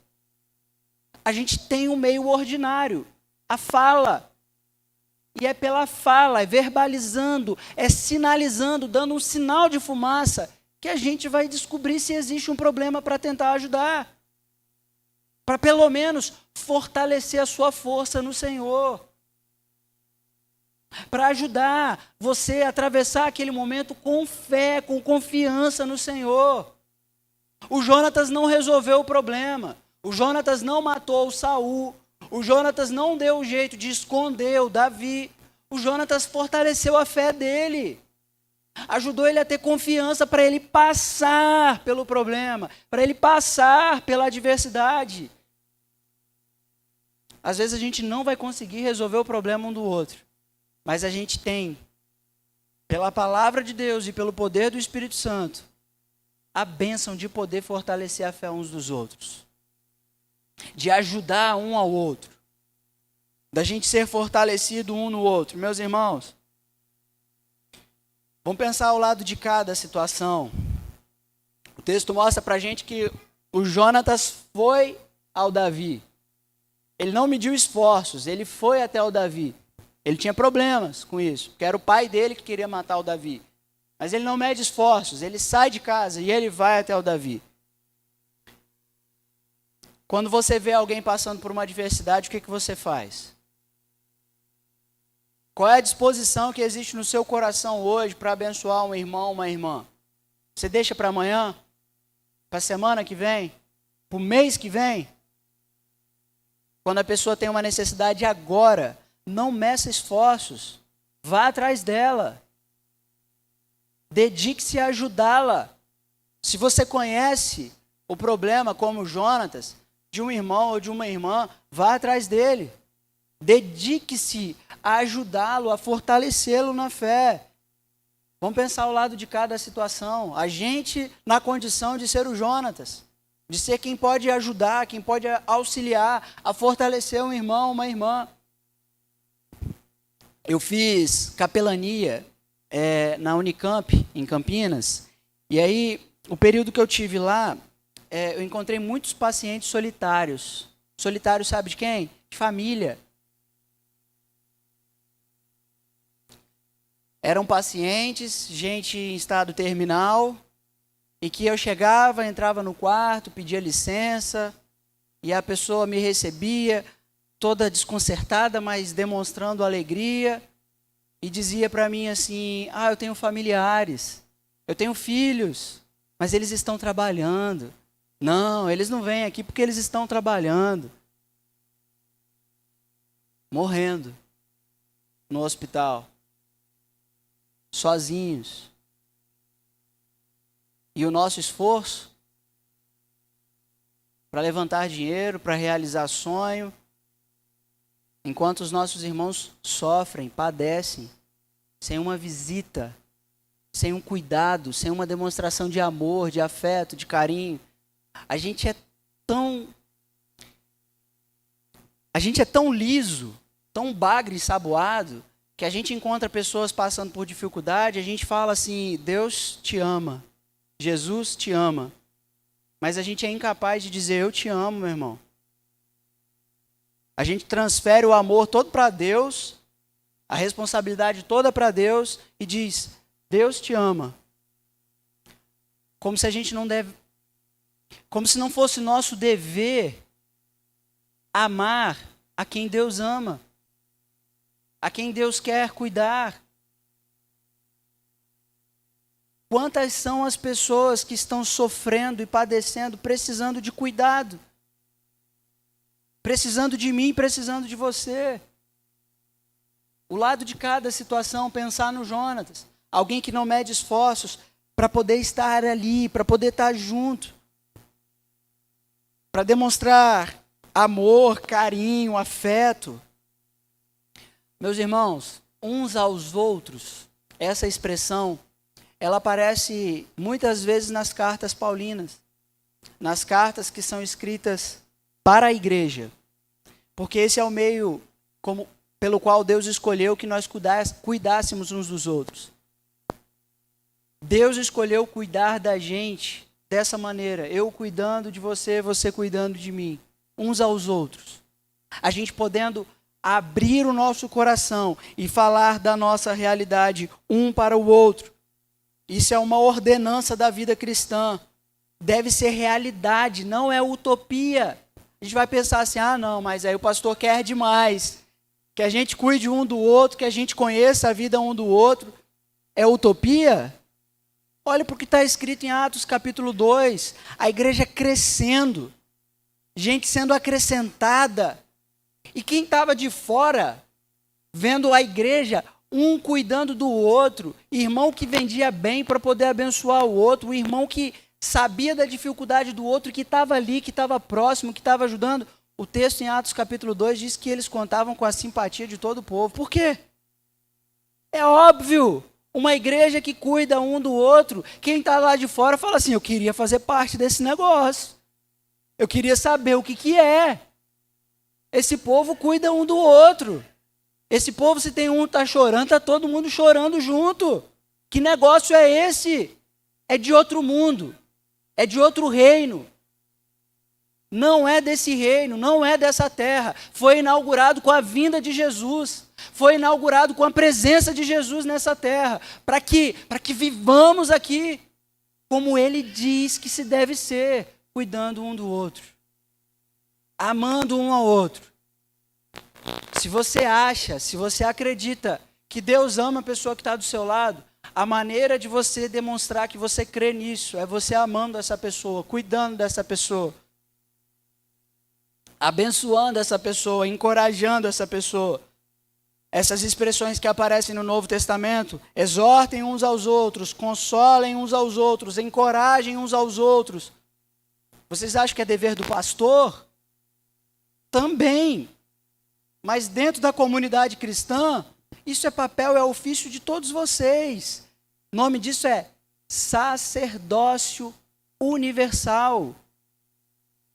A gente tem um meio ordinário, a fala. E é pela fala, é verbalizando, é sinalizando, dando um sinal de fumaça, que a gente vai descobrir se existe um problema para tentar ajudar. Para pelo menos fortalecer a sua força no Senhor. para ajudar você a atravessar aquele momento com fé, com confiança no Senhor. O Jonatas não resolveu o problema. O Jonatas não matou o Saul. O Jonatas não deu o jeito de esconder o Davi. O Jonatas fortaleceu a fé dele. Ajudou ele a ter confiança para ele passar pelo problema, para ele passar pela adversidade. Às vezes a gente não vai conseguir resolver o problema um do outro, mas a gente tem, pela palavra de Deus e pelo poder do Espírito Santo, a bênção de poder fortalecer a fé uns dos outros, de ajudar um ao outro, da gente ser fortalecido um no outro. Meus irmãos, vamos pensar ao lado de cada situação. O texto mostra para a gente que o Jonatas foi ao Davi. Ele não mediu esforços, ele foi até o Davi. Ele tinha problemas com isso, porque era o pai dele que queria matar o Davi. Mas ele não mede esforços, ele sai de casa e ele vai até o Davi. Quando você vê alguém passando por uma adversidade, o que você faz? Qual é a disposição que existe no seu coração hoje para abençoar um irmão, uma irmã? Você deixa para amanhã? Para a semana que vem? Para o mês que vem? Quando a pessoa tem uma necessidade agora, não meça esforços. Vá atrás dela. Dedique-se a ajudá-la. Se você conhece o problema, como o Jonatas, de um irmão ou de uma irmã, vá atrás dele. Dedique-se a ajudá-lo, a fortalecê-lo na fé. Vamos pensar ao lado de cada situação. A gente na condição de ser o Jonatas, de ser quem pode ajudar, quem pode auxiliar, a fortalecer um irmão, uma irmã. Eu fiz capelania na Unicamp, em Campinas, e aí, o período que eu tive lá, eu encontrei muitos pacientes solitários. Solitários, sabe de quem? De família. Eram pacientes, gente em estado terminal, e que eu chegava, entrava no quarto, pedia licença, e a pessoa me recebia, toda desconcertada, mas demonstrando alegria, e dizia para mim assim: eu tenho familiares, eu tenho filhos, mas eles estão trabalhando. Não, eles não vêm aqui porque eles estão trabalhando. Morrendo no hospital, sozinhos. E o nosso esforço para levantar dinheiro, para realizar sonho, enquanto os nossos irmãos sofrem, padecem, sem uma visita, sem um cuidado, sem uma demonstração de amor, de afeto, de carinho. A gente é tão liso, tão bagre e saboado, que a gente encontra pessoas passando por dificuldade, a gente fala assim: Deus te ama, Jesus te ama. Mas a gente é incapaz de dizer: eu te amo, meu irmão. A gente transfere o amor todo para Deus, a responsabilidade toda para Deus e diz: Deus te ama. Como se a gente não deve, como se não fosse nosso dever amar a quem Deus ama, a quem Deus quer cuidar. Quantas são as pessoas que estão sofrendo e padecendo, precisando de cuidado, precisando de mim, precisando de você. O lado de cada situação, pensar no Jonatas, alguém que não mede esforços para poder estar ali, para poder estar junto, para demonstrar amor, carinho, afeto. Meus irmãos, uns aos outros, essa expressão, ela aparece muitas vezes nas cartas paulinas, nas cartas que são escritas para a igreja, porque esse é o meio pelo qual Deus escolheu que nós cuidássemos uns dos outros. Deus escolheu cuidar da gente dessa maneira, eu cuidando de você, você cuidando de mim, uns aos outros. A gente podendo abrir o nosso coração e falar da nossa realidade um para o outro. Isso é uma ordenança da vida cristã. Deve ser realidade, não é utopia. A gente vai pensar assim: não, mas aí o pastor quer demais. que a gente cuide um do outro, que a gente conheça a vida um do outro, é utopia? Olha para o que está escrito em Atos capítulo 2, a igreja crescendo, gente sendo acrescentada, e quem estava de fora, vendo a igreja, um cuidando do outro, irmão que vendia bem para poder abençoar o outro, o irmão que sabia da dificuldade do outro, que estava ali, que estava próximo, que estava ajudando. O texto em Atos capítulo 2 diz que eles contavam com a simpatia de todo o povo. Por quê? É óbvio, uma igreja que cuida um do outro, quem está lá de fora fala assim, eu queria fazer parte desse negócio. Eu queria saber o que é. Esse povo cuida um do outro. Esse povo, se tem um que está chorando, está todo mundo chorando junto. Que negócio é esse? É de outro mundo. É de outro reino. Não é desse reino, não é dessa terra. Foi inaugurado com a vinda de Jesus. Foi inaugurado com a presença de Jesus nessa terra. Para que vivamos aqui como Ele diz que se deve ser, cuidando um do outro, amando um ao outro. Se você acha, se você acredita que Deus ama a pessoa que está do seu lado, a maneira de você demonstrar que você crê nisso é você amando essa pessoa, cuidando dessa pessoa, abençoando essa pessoa, encorajando essa pessoa. Essas expressões que aparecem no Novo Testamento, exortem uns aos outros, consolem uns aos outros, encorajem uns aos outros. Vocês acham que é dever do pastor? Também. Mas dentro da comunidade cristã, isso é papel, é ofício de todos vocês. O nome disso é sacerdócio universal.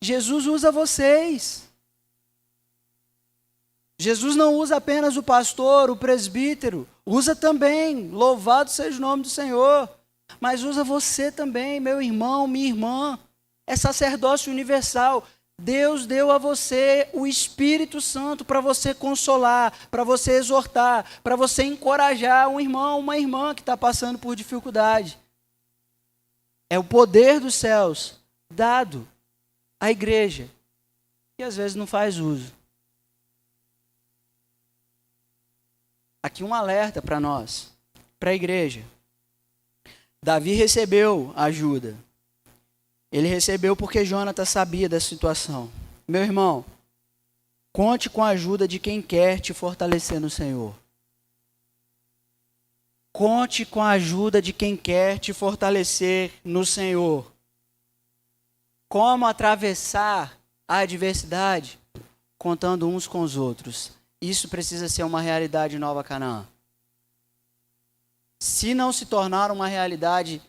Jesus usa vocês. Jesus não usa apenas o pastor, o presbítero, usa também, louvado seja o nome do Senhor, mas usa você também, meu irmão, minha irmã. É sacerdócio universal. Deus deu a você o Espírito Santo para você consolar, para você exortar, para você encorajar um irmão, uma irmã que está passando por dificuldade. É o poder dos céus dado à igreja, que às vezes não faz uso. Aqui um alerta para nós, para a igreja. Davi recebeu ajuda. Ele recebeu porque Jonatas sabia da situação. Meu irmão, conte com a ajuda de quem quer te fortalecer no Senhor. Conte com a ajuda de quem quer te fortalecer no Senhor. Como atravessar a adversidade? Contando uns com os outros. Isso precisa ser uma realidade em Nova Canaã. Se não se tornar uma realidade,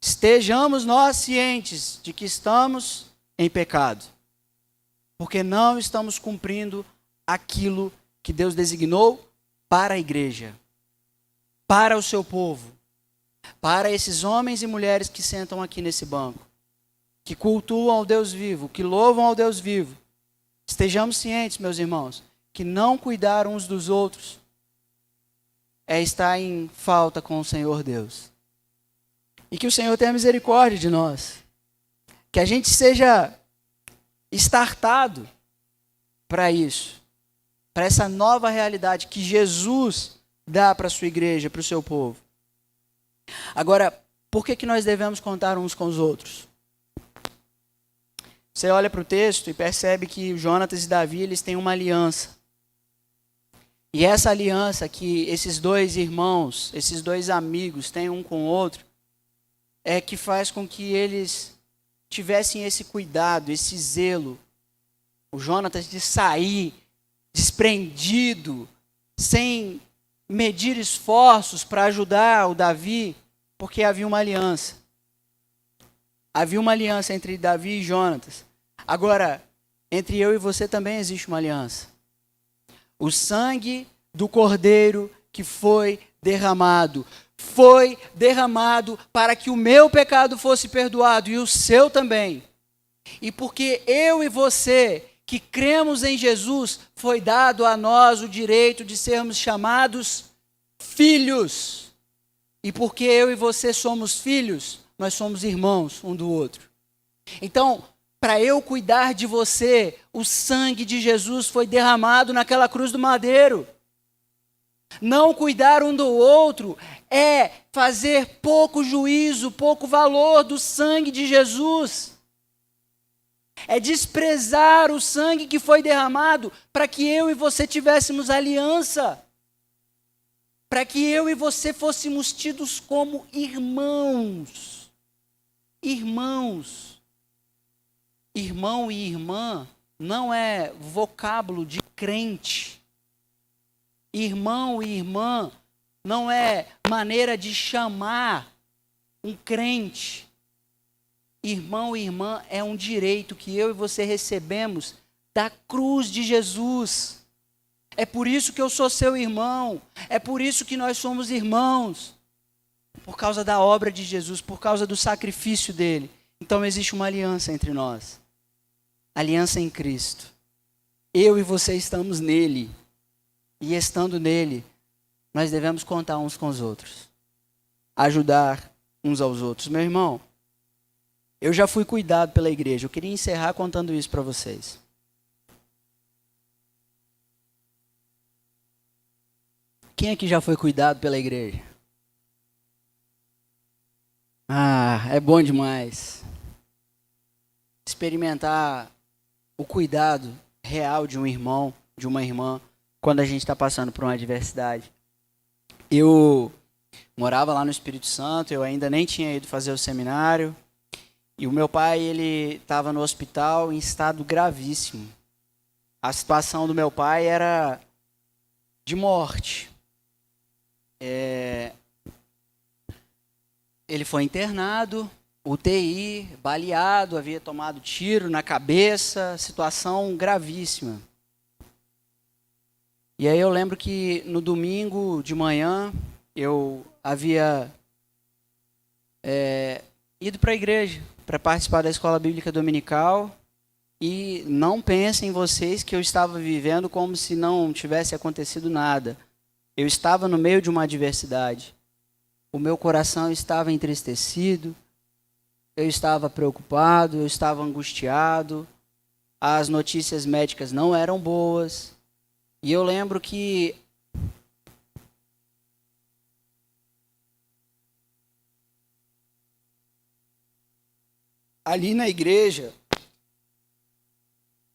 estejamos nós cientes de que estamos em pecado, porque não estamos cumprindo aquilo que Deus designou para a igreja, para o seu povo, para esses homens e mulheres que sentam aqui nesse banco, que cultuam ao Deus vivo, que louvam ao Deus vivo. Estejamos cientes, meus irmãos, que não cuidar uns dos outros é estar em falta com o Senhor Deus. E que o Senhor tenha misericórdia de nós. Que a gente seja estartado para isso. Para essa nova realidade que Jesus dá para a sua igreja, para o seu povo. Agora, por que nós devemos contar uns com os outros? Você olha para o texto e percebe que Jonatas e Davi, eles têm uma aliança. E essa aliança que esses dois irmãos, esses dois amigos têm um com o outro, é que faz com que eles tivessem esse cuidado, esse zelo. O Jonatas de sair desprendido, sem medir esforços para ajudar o Davi, porque havia uma aliança. Havia uma aliança entre Davi e Jonatas. Agora, entre eu e você também existe uma aliança. O sangue do Cordeiro que foi derramado para que o meu pecado fosse perdoado e o seu também. E porque eu e você, que cremos em Jesus, foi dado a nós o direito de sermos chamados filhos. E porque eu e você somos filhos, nós somos irmãos um do outro. Então, para eu cuidar de você, o sangue de Jesus foi derramado naquela cruz do madeiro. Não cuidar um do outro é fazer pouco juízo, pouco valor do sangue de Jesus. É desprezar o sangue que foi derramado para que eu e você tivéssemos aliança. Para que eu e você fôssemos tidos como irmãos. Irmãos. Irmão e irmã não é vocábulo de crente. Irmão e irmã não é maneira de chamar um crente. Irmão e irmã é um direito que eu e você recebemos da cruz de Jesus. É por isso que eu sou seu irmão. É por isso que nós somos irmãos. Por causa da obra de Jesus, por causa do sacrifício dele. Então existe uma aliança entre nós. Aliança em Cristo. Eu e você estamos nele. E estando nele, nós devemos contar uns com os outros. Ajudar uns aos outros. Meu irmão, eu já fui cuidado pela igreja. Eu queria encerrar contando isso para vocês. Quem aqui já foi cuidado pela igreja? Ah, é bom demais. Experimentar o cuidado real de um irmão, de uma irmã, quando a gente está passando por uma adversidade. Eu morava lá no Espírito Santo, eu ainda nem tinha ido fazer o seminário. E o meu pai, ele estava no hospital em estado gravíssimo. A situação do meu pai era de morte. Ele foi internado, UTI, baleado, havia tomado tiro na cabeça, situação gravíssima. E aí eu lembro que no domingo de manhã eu havia ido para a igreja para participar da escola bíblica dominical e não pensem vocês que eu estava vivendo como se não tivesse acontecido nada. Eu estava no meio de uma adversidade. O meu coração estava entristecido, eu estava preocupado, eu estava angustiado, as notícias médicas não eram boas. E eu lembro que ali na igreja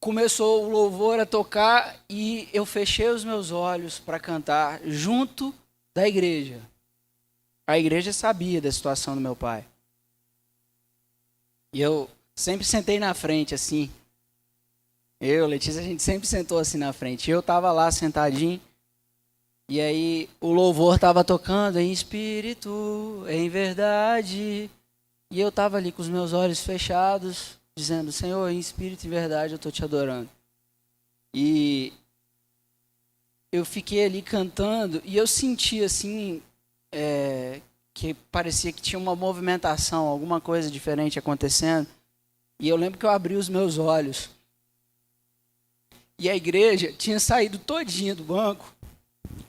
começou o louvor a tocar e eu fechei os meus olhos para cantar junto da igreja. A igreja sabia da situação do meu pai. E eu sempre sentei na frente, assim. Letícia, a gente sempre sentou assim na frente. Eu estava lá sentadinho. E aí o louvor estava tocando em espírito, em verdade. E eu estava ali com os meus olhos fechados, dizendo, Senhor, em espírito e verdade eu estou te adorando. E eu fiquei ali cantando e eu senti assim, que parecia que tinha uma movimentação, alguma coisa diferente acontecendo. E eu lembro que eu abri os meus olhos. E a igreja tinha saído todinha do banco,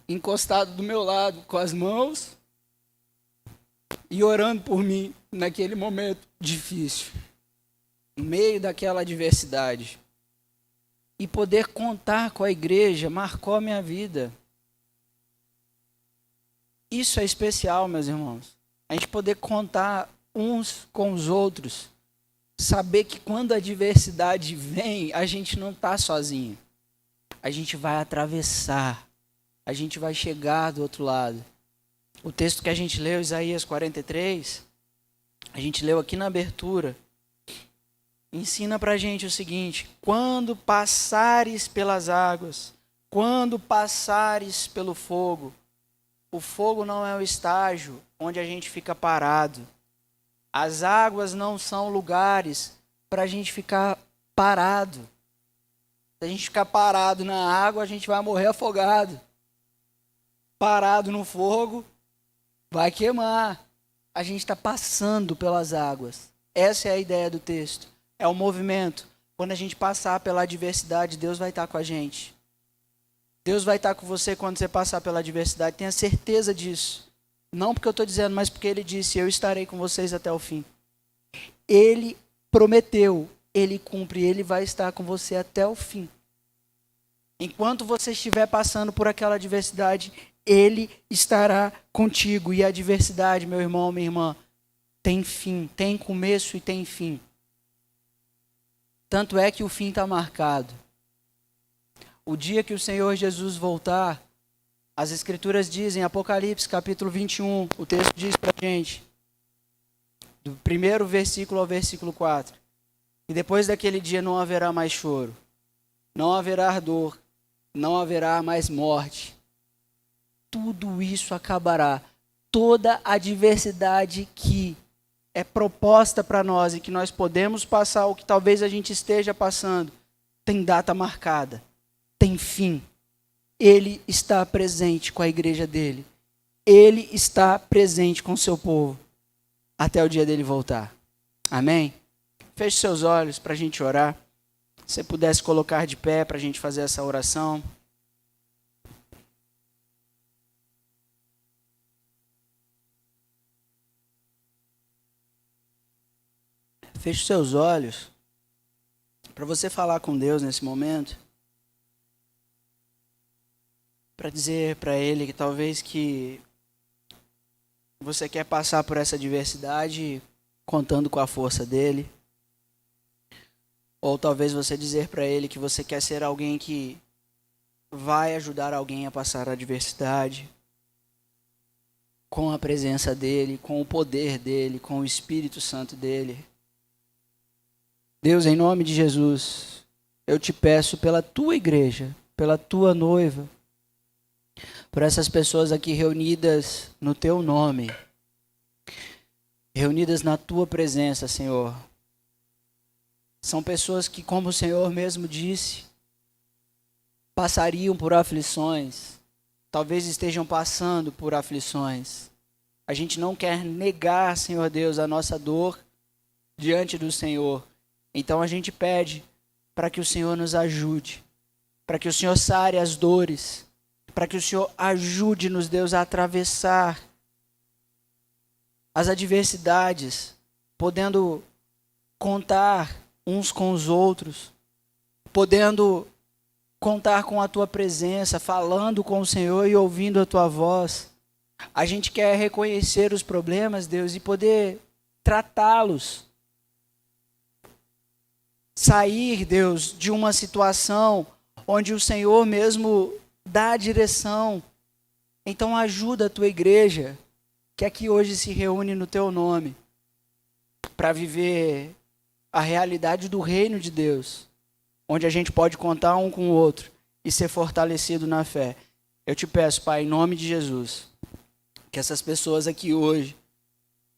encostado do meu lado, com as mãos e orando por mim naquele momento difícil, no meio daquela adversidade. E poder contar com a igreja marcou a minha vida. Isso é especial, meus irmãos. A gente poder contar uns com os outros. Saber que quando a adversidade vem, a gente não está sozinho. A gente vai atravessar. A gente vai chegar do outro lado. O texto que a gente leu, Isaías 43, a gente leu aqui na abertura, ensina pra gente o seguinte: quando passares pelas águas, quando passares pelo fogo, o fogo não é o estágio onde a gente fica parado. As águas não são lugares para a gente ficar parado. Se a gente ficar parado na água, a gente vai morrer afogado. Parado no fogo, vai queimar. A gente está passando pelas águas. Essa é a ideia do texto. É o movimento. Quando a gente passar pela adversidade, Deus vai estar com a gente. Deus vai estar com você quando você passar pela adversidade. Tenha certeza disso. Não porque eu estou dizendo, mas porque Ele disse, eu estarei com vocês até o fim. Ele prometeu, Ele cumpre, Ele vai estar com você até o fim. Enquanto você estiver passando por aquela adversidade, Ele estará contigo. E a adversidade, meu irmão, minha irmã, tem fim, tem começo e tem fim. Tanto é que o fim está marcado. O dia que o Senhor Jesus voltar, as Escrituras dizem, Apocalipse capítulo 21, o texto diz para a gente, do primeiro versículo ao versículo 4, e depois daquele dia não haverá mais choro, não haverá dor, não haverá mais morte. Tudo isso acabará. Toda a adversidade que é proposta para nós e que nós podemos passar, ou que talvez a gente esteja passando, tem data marcada, tem fim. Ele está presente com a igreja dele. Ele está presente com o seu povo até o dia dele voltar. Amém? Feche seus olhos para a gente orar. Se você pudesse colocar de pé para a gente fazer essa oração. Feche seus olhos para você falar com Deus nesse momento. Para dizer para Ele que talvez que você quer passar por essa adversidade contando com a força dEle. Ou talvez você dizer para Ele que você quer ser alguém que vai ajudar alguém a passar a adversidade com a presença dEle, com o poder dEle, com o Espírito Santo dEle. Deus, em nome de Jesus, eu te peço pela tua igreja, pela tua noiva, por essas pessoas aqui reunidas no teu nome, reunidas na tua presença, Senhor. São pessoas que, como o Senhor mesmo disse, passariam por aflições, talvez estejam passando por aflições. A gente não quer negar, Senhor Deus, a nossa dor diante do Senhor. Então a gente pede para que o Senhor nos ajude, para que o Senhor sare as dores, para que o Senhor ajude-nos, Deus, a atravessar as adversidades, podendo contar uns com os outros, podendo contar com a tua presença, falando com o Senhor e ouvindo a tua voz. A gente quer reconhecer os problemas, Deus, e poder tratá-los. Sair, Deus, de uma situação onde o Senhor mesmo dá a direção. Então ajuda a tua igreja, que aqui hoje se reúne no teu nome, para viver a realidade do reino de Deus, onde a gente pode contar um com o outro e ser fortalecido na fé. Eu te peço, Pai, em nome de Jesus, que essas pessoas aqui hoje,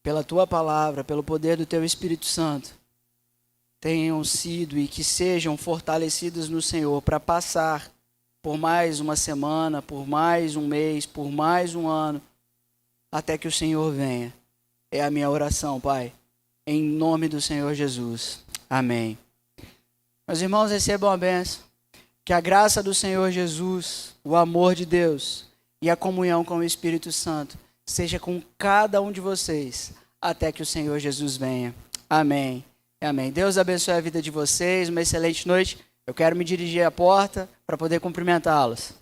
pela tua palavra, pelo poder do teu Espírito Santo, tenham sido e que sejam fortalecidas no Senhor para passar por mais uma semana, por mais um mês, por mais um ano, até que o Senhor venha. É a minha oração, Pai, em nome do Senhor Jesus. Amém. Meus irmãos, recebam a bênção. Que a graça do Senhor Jesus, o amor de Deus e a comunhão com o Espírito Santo seja com cada um de vocês, até que o Senhor Jesus venha. Amém. Amém. Deus abençoe a vida de vocês. Uma excelente noite. Eu quero me dirigir à porta para poder cumprimentá-los.